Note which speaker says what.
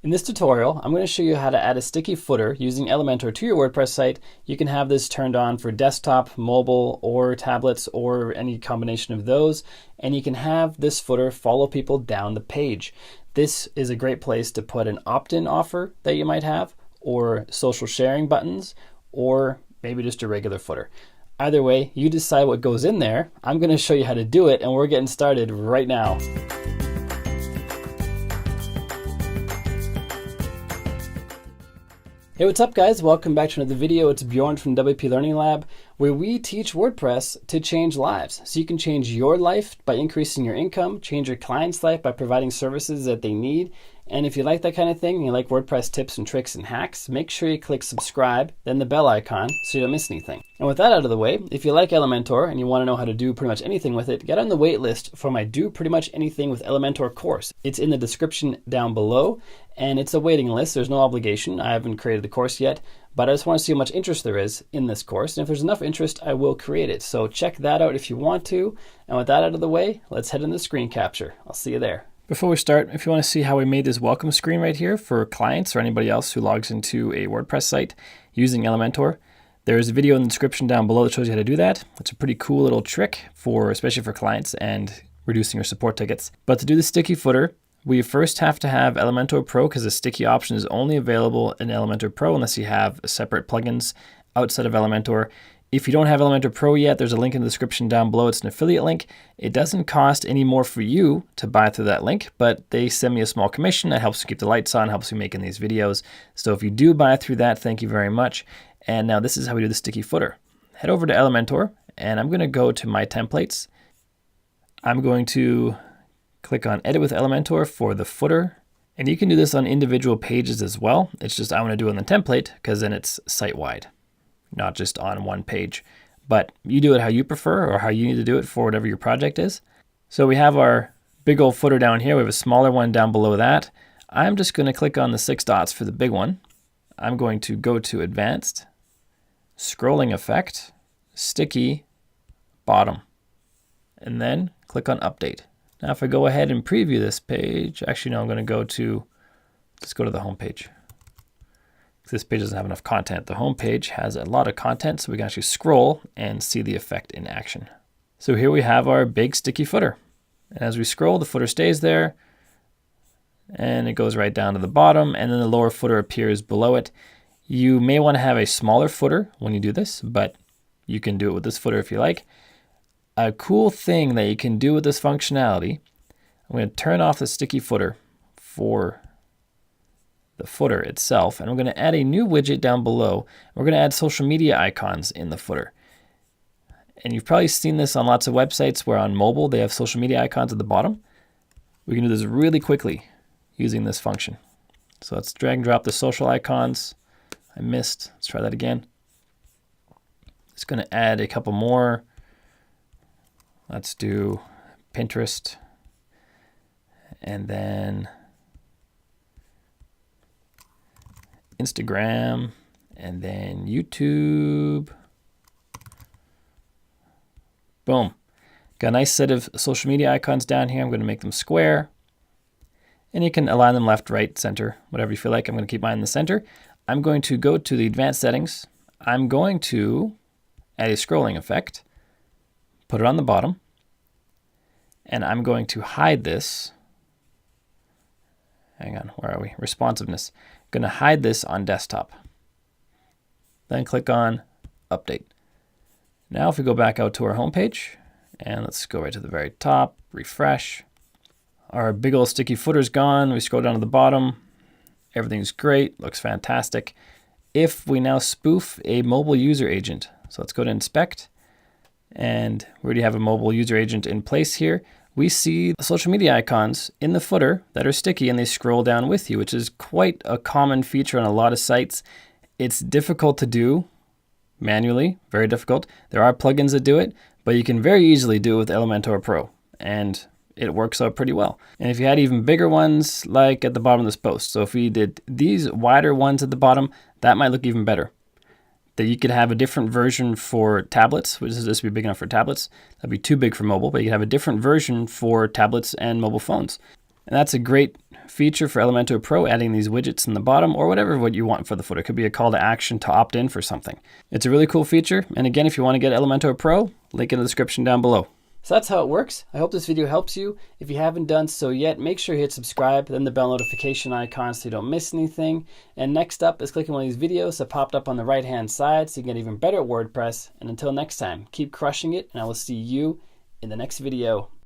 Speaker 1: In this tutorial, I'm going to show you how to add a sticky footer using Elementor to your WordPress site. You can have this turned on for desktop, mobile, or tablets, or any combination of those. And you can have this footer follow people down the page. This is a great place to put an opt-in offer that you might have, or social sharing buttons, or maybe just a regular footer. Either way, you decide what goes in there. I'm going to show you how to do it, and we're getting started right now. Hey, what's up guys? Welcome back to another video. It's Bjorn from WP Learning Lab, where we teach WordPress to change lives. So you can change your life by increasing your income, change your client's life by providing services that they need. And if you like that kind of thing, and you like WordPress tips and tricks and hacks, make sure you click subscribe, then the bell icon so you don't miss anything. And with that out of the way, if you like Elementor and you want to know how to do pretty much anything with it, get on the wait list for my Do Pretty Much Anything with Elementor course. It's in the description down below, and it's a waiting list. There's no obligation. I haven't created the course yet, but I just want to see how much interest there is in this course. And if there's enough interest, I will create it. So check that out if you want to. And with that out of the way, let's head into screen capture. I'll see you there. Before we start, if you want to see how we made this welcome screen right here for clients or anybody else who logs into a WordPress site using Elementor, there's a video in the description down below that shows you how to do that. It's a pretty cool little trick especially for clients and reducing your support tickets. But to do the sticky footer, we first have to have Elementor Pro, because the sticky option is only available in Elementor Pro unless you have separate plugins outside of Elementor. If you don't have Elementor Pro yet, there's a link in the description down below. It's an affiliate link. It doesn't cost any more for you to buy through that link, but they send me a small commission that helps to keep the lights on, helps me making these videos. So if you do buy through that, thank you very much. And now this is how we do the sticky footer. Head over to Elementor, and I'm going to go to My Templates. I'm going to click on Edit with Elementor for the footer. And you can do this on individual pages as well. It's just I want to do it on the template because then it's site-wide, not just on one page. But you do it how you prefer or how you need to do it for whatever your project is. So we have our big old footer down here. We have a smaller one down below that. I'm just going to click on the 6 dots for the big one. I'm going to go to Advanced, Scrolling Effect, Sticky, Bottom, and then click on Update. Now if I go ahead and preview this page, actually no, I'm going to let's go to the home page. This page doesn't have enough content. The home page has a lot of content, so we can actually scroll and see the effect in action. So here we have our big sticky footer. And as we scroll, the footer stays there, and it goes right down to the bottom, and then the lower footer appears below it. You may want to have a smaller footer when you do this, but you can do it with this footer if you like. A cool thing that you can do with this functionality, I'm going to turn off the sticky footer for the footer itself, and I'm going to add a new widget down below. We're going to add social media icons in the footer. And you've probably seen this on lots of websites where on mobile they have social media icons at the bottom. We can do this really quickly using this function. So let's drag and drop the social icons. I missed. Let's try that again. It's going to add a couple more. Let's do Pinterest, and then Instagram, and then YouTube. Boom. Got a nice set of social media icons down here. I'm going to make them square. And you can align them left, right, center, whatever you feel like. I'm going to keep mine in the center. I'm going to go to the advanced settings. I'm going to add a scrolling effect. Put it on the bottom, and I'm going to hide this. Hang on, where are we? Responsiveness. I'm going to hide this on desktop. Then click on Update. Now if we go back out to our home page, and let's go right to the very top, refresh. Our big old sticky footer's gone. We scroll down to the bottom. Everything's great, looks fantastic. If we now spoof a mobile user agent, so let's go to Inspect. And we already have a mobile user agent in place here. We see the social media icons in the footer that are sticky, and they scroll down with you, which is quite a common feature on a lot of sites. It's difficult to do manually, very difficult. There are plugins that do it, but you can very easily do it with Elementor Pro, and it works out pretty well. And if you had even bigger ones, like at the bottom of this post, so if we did these wider ones at the bottom, that might look even better. That you could have a different version for tablets, which is this would be big enough for tablets. That'd be too big for mobile, but you could have a different version for tablets and mobile phones. And that's a great feature for Elementor Pro, adding these widgets in the bottom or whatever what you want for the footer. It could be a call to action to opt in for something. It's a really cool feature. And again, if you want to get Elementor Pro, link in the description down below. So that's how it works. I hope this video helps you. If you haven't done so yet, make sure you hit subscribe, then the bell notification icon so you don't miss anything. And next up is clicking one of these videos that popped up on the right hand side so you can get even better at WordPress. And until next time, keep crushing it, and I will see you in the next video.